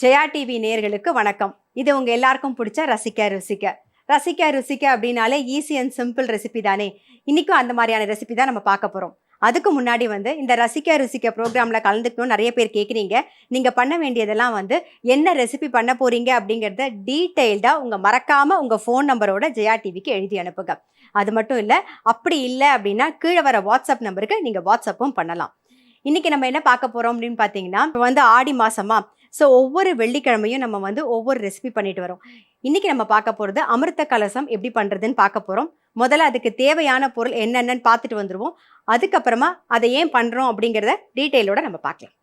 Jaya TV நேயர்களுக்கு வணக்கம். இது உங்க எல்லாருக்கும் பிடிச்ச ரசிக்க ருசிக்க. ரசிக்க ருசிக்க அப்படின்னாலே ஈஸி அண்ட் சிம்பிள் ரெசிபி தானே. இன்னைக்கும் அந்த மாதிரியான ரெசிபி தான் நம்ம பார்க்க போறோம். அதுக்கு முன்னாடி இந்த ரசிக்க ருசிக்க ப்ரோக்ராம்ல கலந்துக்கணும் நிறைய பேர் கேட்குறீங்க. நீங்க பண்ண வேண்டியதெல்லாம் என்ன ரெசிபி பண்ண போறீங்க அப்படிங்கிறத டீட்டெயில்டா மறக்காம உங்க ஃபோன் நம்பரோட ஜெயா டிவிக்கு எழுதி அனுப்புங்க. அது மட்டும் இல்ல, அப்படி இல்லை அப்படின்னா கீழே வர வாட்ஸ்அப் நம்பருக்கு நீங்க வாட்ஸ்அப்பும் பண்ணலாம். இன்னைக்கு நம்ம என்ன பார்க்க போறோம் அப்படின்னு பார்த்தீங்கன்னா, ஆடி மாசமா, ஸோ ஒவ்வொரு வெள்ளிக்கிழமையும் நம்ம ஒவ்வொரு ரெசிபி பண்ணிட்டு வரோம். இன்னைக்கு நம்ம பார்க்க போகிறது அமிர்த கலசம் எப்படி பண்ணுறதுன்னு பார்க்க போகிறோம். முதல்ல அதுக்கு தேவையான பொருள் என்னென்னு பார்த்துட்டு வந்துடுவோம். அதுக்கப்புறமா அதை ஏன் பண்ணுறோம் அப்படிங்கிறத டீட்டெயிலோட நம்ம பார்க்கலாம்.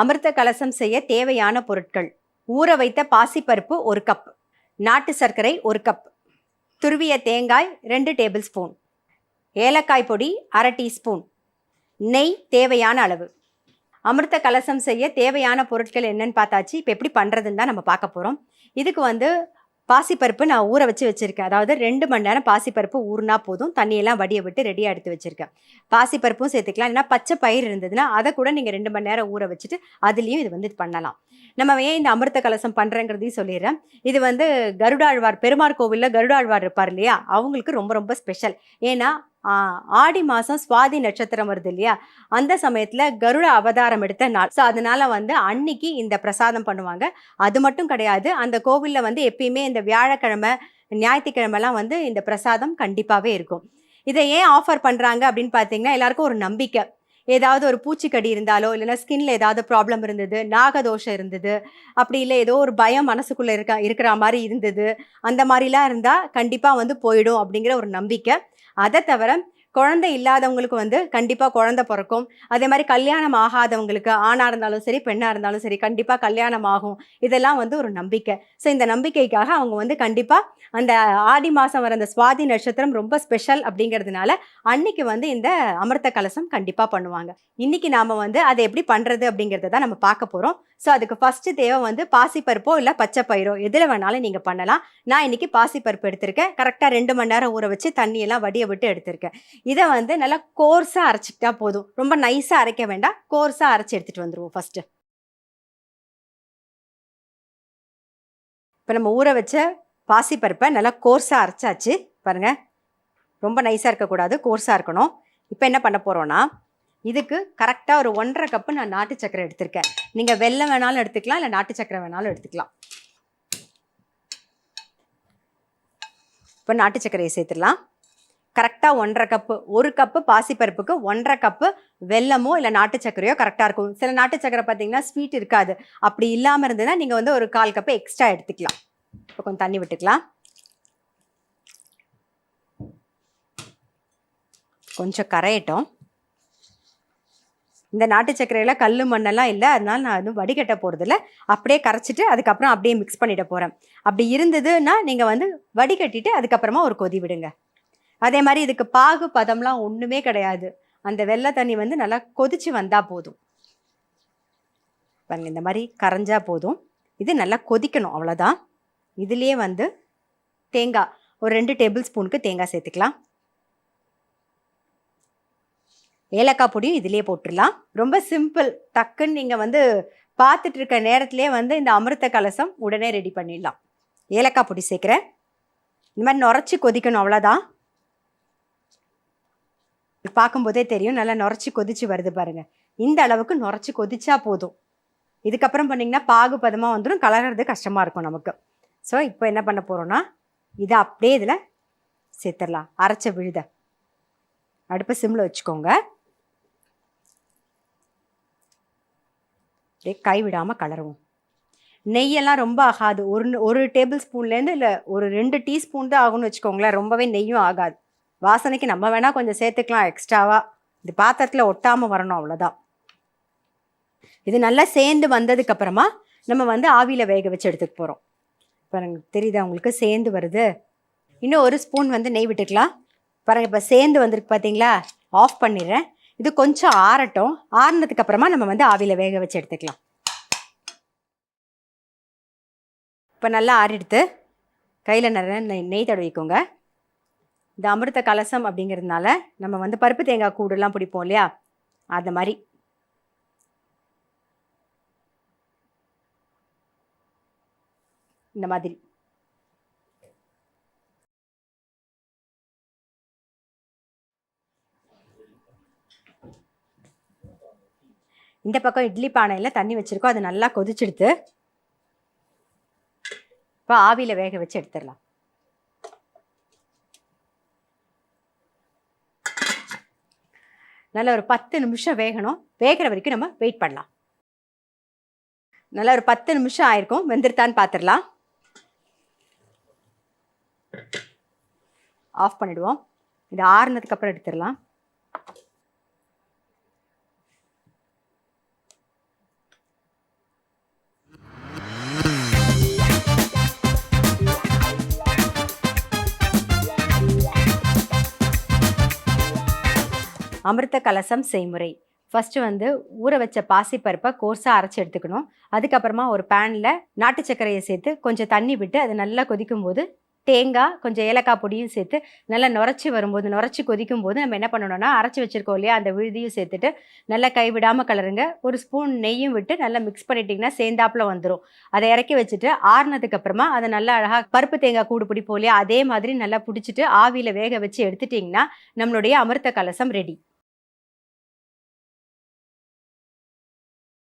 அமிர்த கலசம் செய்ய தேவையான பொருட்கள்: ஊற வைத்த பாசிப்பருப்பு 1 கப், நாட்டு சர்க்கரை 1 கப், துருவிய தேங்காய் 2 டேபிள் ஸ்பூன், ஏலக்காய் பொடி 1/2 டீஸ்பூன், நெய் தேவையான அளவு. அமிர்த கலசம் செய்ய தேவையான பொருட்கள் என்னன்னு பார்த்தாச்சு. இப்போ எப்படி பண்ணுறதுன்னு தான் நம்ம பார்க்க போகிறோம். இதுக்கு பாசிப்பருப்பு நான் ஊற வச்சுருக்கேன். அதாவது 2 மணி நேரம் பாசிப்பருப்பு ஊறினா போதும். தண்ணியெல்லாம் வடிய விட்டு ரெடியாக எடுத்து வச்சுருக்கேன். பாசிப்பருப்பும் சேர்த்துக்கலாம். ஏன்னா பச்சை பயிர் இருந்ததுன்னா அதை கூட நீங்கள் 2 மணி நேரம் ஊற வச்சுட்டு அதுலேயும் இது பண்ணலாம். நம்ம ஏன் இந்த அமிர்த கலசம் பண்ணுறேங்கிறதையும் சொல்லிடுறேன். இது கருடாழ்வார், பெருமாள் கோவிலில் கருடாழ்வார் இருப்பார் இல்லையா, அவங்களுக்கு ரொம்ப ரொம்ப ஸ்பெஷல். ஏன்னா ஆடி மாதம் சுவாதி நட்சத்திரம் வருது இல்லையா, அந்த சமயத்தில் கருட அவதாரம் எடுத்த நாள். ஸோ அதனால அன்னைக்கு இந்த பிரசாதம் பண்ணுவாங்க. அது மட்டும் கிடையாது, அந்த கோவிலில் எப்பயுமே இந்த வியாழக்கிழமை ஞாயிற்றுக்கிழமெல்லாம் இந்த பிரசாதம் கண்டிப்பாகவே இருக்கும். இதை ஏன் ஆஃபர் பண்ணுறாங்க அப்படின்னு பார்த்தீங்கன்னா, எல்லாருக்கும் ஒரு நம்பிக்கை. ஏதாவது ஒரு பூச்சிக்கடி இருந்தாலோ, இல்லைன்னா ஸ்கின்ல ஏதாவது ப்ராப்ளம் இருந்தது, நாகதோஷம் இருந்தது, அப்படி இல்லை ஏதோ ஒரு பயம் மனசுக்குள்ளே இருக்கிற மாதிரி இருந்தது, அந்த மாதிரிலாம் இருந்தால் கண்டிப்பாக போயிடும் அப்படிங்கிற ஒரு நம்பிக்கை. அதை தவிர குழந்தை இல்லாதவங்களுக்கு கண்டிப்பாக குழந்தை பிறக்கும். அதே மாதிரி கல்யாணம் ஆகாதவங்களுக்கு, ஆணாக இருந்தாலும் சரி பெண்ணாக இருந்தாலும் சரி, கண்டிப்பாக கல்யாணம் ஆகும். இதெல்லாம் ஒரு நம்பிக்கை. ஸோ இந்த நம்பிக்கைக்காக அவங்க கண்டிப்பாக அந்த ஆடி மாதம் வர அந்த சுவாதி நட்சத்திரம் ரொம்ப ஸ்பெஷல் அப்படிங்கிறதுனால அன்னைக்கு இந்த அமிர்த கலசம் கண்டிப்பாக பண்ணுவாங்க. இன்னைக்கு நாம் அதை எப்படி பண்ணுறது அப்படிங்கிறத தான் நம்ம பார்க்க போகிறோம். ஸோ அதுக்கு ஃபஸ்ட்டு தேவை பாசிப்பருப்போ இல்லை பச்சை பயிரோ, எதில் வேணாலும் நீங்கள் பண்ணலாம். நான் இன்னைக்கு பாசிப்பருப்பு எடுத்திருக்கேன். கரெக்டாக 2 மணி நேரம் ஊற வச்சு தண்ணியெல்லாம் வடிய விட்டு எடுத்திருக்கேன். இதை நல்லா கோர்ஸாக அரைச்சிக்கிட்டா போதும். ரொம்ப நைஸாக அரைக்க வேண்டாம், கோர்ஸாக அரைச்சி எடுத்துகிட்டு வந்துடுவோம். ஃபஸ்ட்டு இப்போ நம்ம ஊற வச்ச பாசிப்பருப்பை நல்லா கோர்ஸாக அரைச்சாச்சு. பாருங்கள், ரொம்ப நைஸாக இருக்கக்கூடாது, கோர்ஸாக இருக்கணும். இப்போ என்ன பண்ண போகிறோன்னா, இதுக்கு கரெக்டாக ஒரு 1.5 கப்பு நான் நாட்டு சக்கரை எடுத்திருக்கேன். நீங்கள் வெல்லம் வேணாலும் எடுத்துக்கலாம், இல்லை நாட்டு சக்கரை வேணாலும் எடுத்துக்கலாம். இப்போ நாட்டு சக்கரையை சேர்த்துடலாம். கரெக்டாக 1.5 கப்பு. 1 கப்பு பாசிப்பருப்புக்கு 1.5 கப்பு வெல்லமோ இல்லை நாட்டு சக்கரையோ கரெக்டாக இருக்கும். சில நாட்டு சக்கரை பார்த்தீங்கன்னா ஸ்வீட் இருக்காது. அப்படி இல்லாமல் இருந்ததுன்னா நீங்கள் ஒரு 1/4 கப்பு எக்ஸ்ட்ரா எடுத்துக்கலாம். இப்போ கொஞ்சம் தண்ணி விட்டுக்கலாம். கொஞ்சம் கரையட்டும். இந்த நாட்டு சக்கரையில் கல் மண்ணெல்லாம் இல்லை, அதனால நான் வடிகட்ட போகிறதில்ல. அப்படியே கரைச்சிட்டு அதுக்கப்புறம் அப்படியே மிக்ஸ் பண்ணிட போகிறேன். அப்படி இருந்ததுன்னா நீங்கள் வடிகட்டிட்டு அதுக்கப்புறமா ஒரு கொதி விடுங்க. அதே மாதிரி இதுக்கு பாகு பதம்லாம் ஒன்றுமே கிடையாது. அந்த வெள்ளை தண்ணி நல்லா கொதிச்சு வந்தால் போதும். பாருங்க, இந்த மாதிரி கரைஞ்சா போதும். இது நல்லா கொதிக்கணும், அவ்வளோதான். இதுலேயே தேங்காய் ஒரு 2 டேபிள் ஸ்பூனுக்கு தேங்காய் சேர்த்துக்கலாம். ஏலக்காய் பொடியும் இதிலே போட்டுடலாம். ரொம்ப சிம்பிள். டக்குன்னு நீங்கள் பார்த்துட்டு இருக்க நேரத்துலேயே இந்த அமிர்த கலசம் உடனே ரெடி பண்ணிடலாம். ஏலக்காய் பொடி சேர்க்குறேன். இந்த மாதிரி நுரைச்சி கொதிக்கணும், அவ்வளோதான். பார்க்கும்போதே தெரியும், நல்லா நுரைச்சி கொதிச்சு வருது பாருங்கள். இந்த அளவுக்கு நுரைச்சி கொதிச்சா போதும். இதுக்கப்புறம் பண்ணிங்கன்னா பாகு பதமாக வந்துடும், கலர்றது கஷ்டமாக இருக்கும் நமக்கு. ஸோ இப்போ என்ன பண்ண போகிறோன்னா, இதை அப்படியே இதில் சேர்த்துடலாம். அரைச்ச விழுத அடுப்பை சிம்மில் வச்சுக்கோங்க. அப்படியே கை விடாமல் கலருவோம். நெய்யெல்லாம் ரொம்ப ஆகாது. ஒரு டேபிள் ஸ்பூன்லேருந்து இல்லை ஒரு 2 டீஸ்பூன் தான் ஆகும்னு வச்சுக்கோங்களேன். ரொம்பவே நெய்யும் ஆகாது. வாசனைக்கு நம்ம வேணால் கொஞ்சம் சேர்த்துக்கலாம் எக்ஸ்ட்ராவாக. இது பாத்திரத்தில் ஒட்டாமல் வரணும், அவ்வளோதான். இது நல்லா சேர்ந்து வந்ததுக்கப்புறமா நம்ம ஆவியில் வேக வச்சு எடுத்துக்க போகிறோம். பாருங்க, தெரியுதா உங்களுக்கு, சேர்ந்து வருது. இன்னும் 1 ஸ்பூன் நெய் விட்டுக்கலாம். பாருங்கள், இப்போ சேர்ந்து வந்திருக்கு பார்த்தீங்களா. ஆஃப் பண்ணிடுறேன். இது கொஞ்சம் ஆறட்டும். ஆறினதுக்கப்புறமா நம்ம ஆவியில் வேக வச்சு எடுத்துக்கலாம். இப்போ நல்லா ஆறிடுத்து. கையில் நிறைய நெய் தடவிக்கோங்க. இந்த அமிர்த கலசம் அப்படிங்கிறதுனால நம்ம பருப்பு தேங்காய் கூடுலாம் பிடிப்போம் இல்லையா, அந்த மாதிரி. இந்த மாதிரி. இந்த பக்கம் இட்லி பானையில் தண்ணி வச்சுருக்கோம், அது நல்லா கொதிச்செடுத்து இப்போ ஆவியில் வேக வச்சு எடுத்துடலாம். நல்லா ஒரு 10 நிமிஷம் வேகணும். வேகிற வரைக்கும் நம்ம வெயிட் பண்ணலாம். நல்லா ஒரு 10 நிமிஷம் ஆயிருக்கும், வெந்திருத்தான்னு பார்த்துடலாம். ஆஃப் பண்ணிடுவோம். இது ஆறுனதுக்கு அப்புறம் எடுத்துடலாம். அமிர்த கலசம் செய்முறை. ஃபஸ்ட்டு வந்து ஊற வச்ச பாசிப்பருப்பை கோர்ஸாக அரைச்சி எடுத்துக்கணும். அதுக்கப்புறமா ஒரு பேனில் நாட்டு சர்க்கரையை சேர்த்து கொஞ்சம் தண்ணி விட்டு அது நல்லா கொதிக்கும் போது தேங்காய் கொஞ்சம் ஏலக்காய் பொடியும் சேர்த்து நல்லா நுரைச்சி கொதிக்கும் போது நம்ம என்ன பண்ணணும்னா அரைச்சி வச்சுருக்கோம் இல்லையா, அந்த விழுதியும் சேர்த்துட்டு நல்லா கைவிடாமல் கலருங்க. ஒரு ஸ்பூன் நெய்யும் விட்டு நல்லா மிக்ஸ் பண்ணிட்டிங்கன்னா சேர்ந்தாப்புல வந்துடும். அதை இறக்கி வச்சுட்டு ஆறுனதுக்கப்புறமா அதை நல்லா அழகாக பருப்பு தேங்காய் கூடு பிடிப்போம் இல்லையா, அதே மாதிரி நல்லா பிடிச்சிட்டு ஆவியில் வேக வச்சு எடுத்துட்டிங்கன்னா நம்மளுடைய அமிர்த கலசம் ரெடி.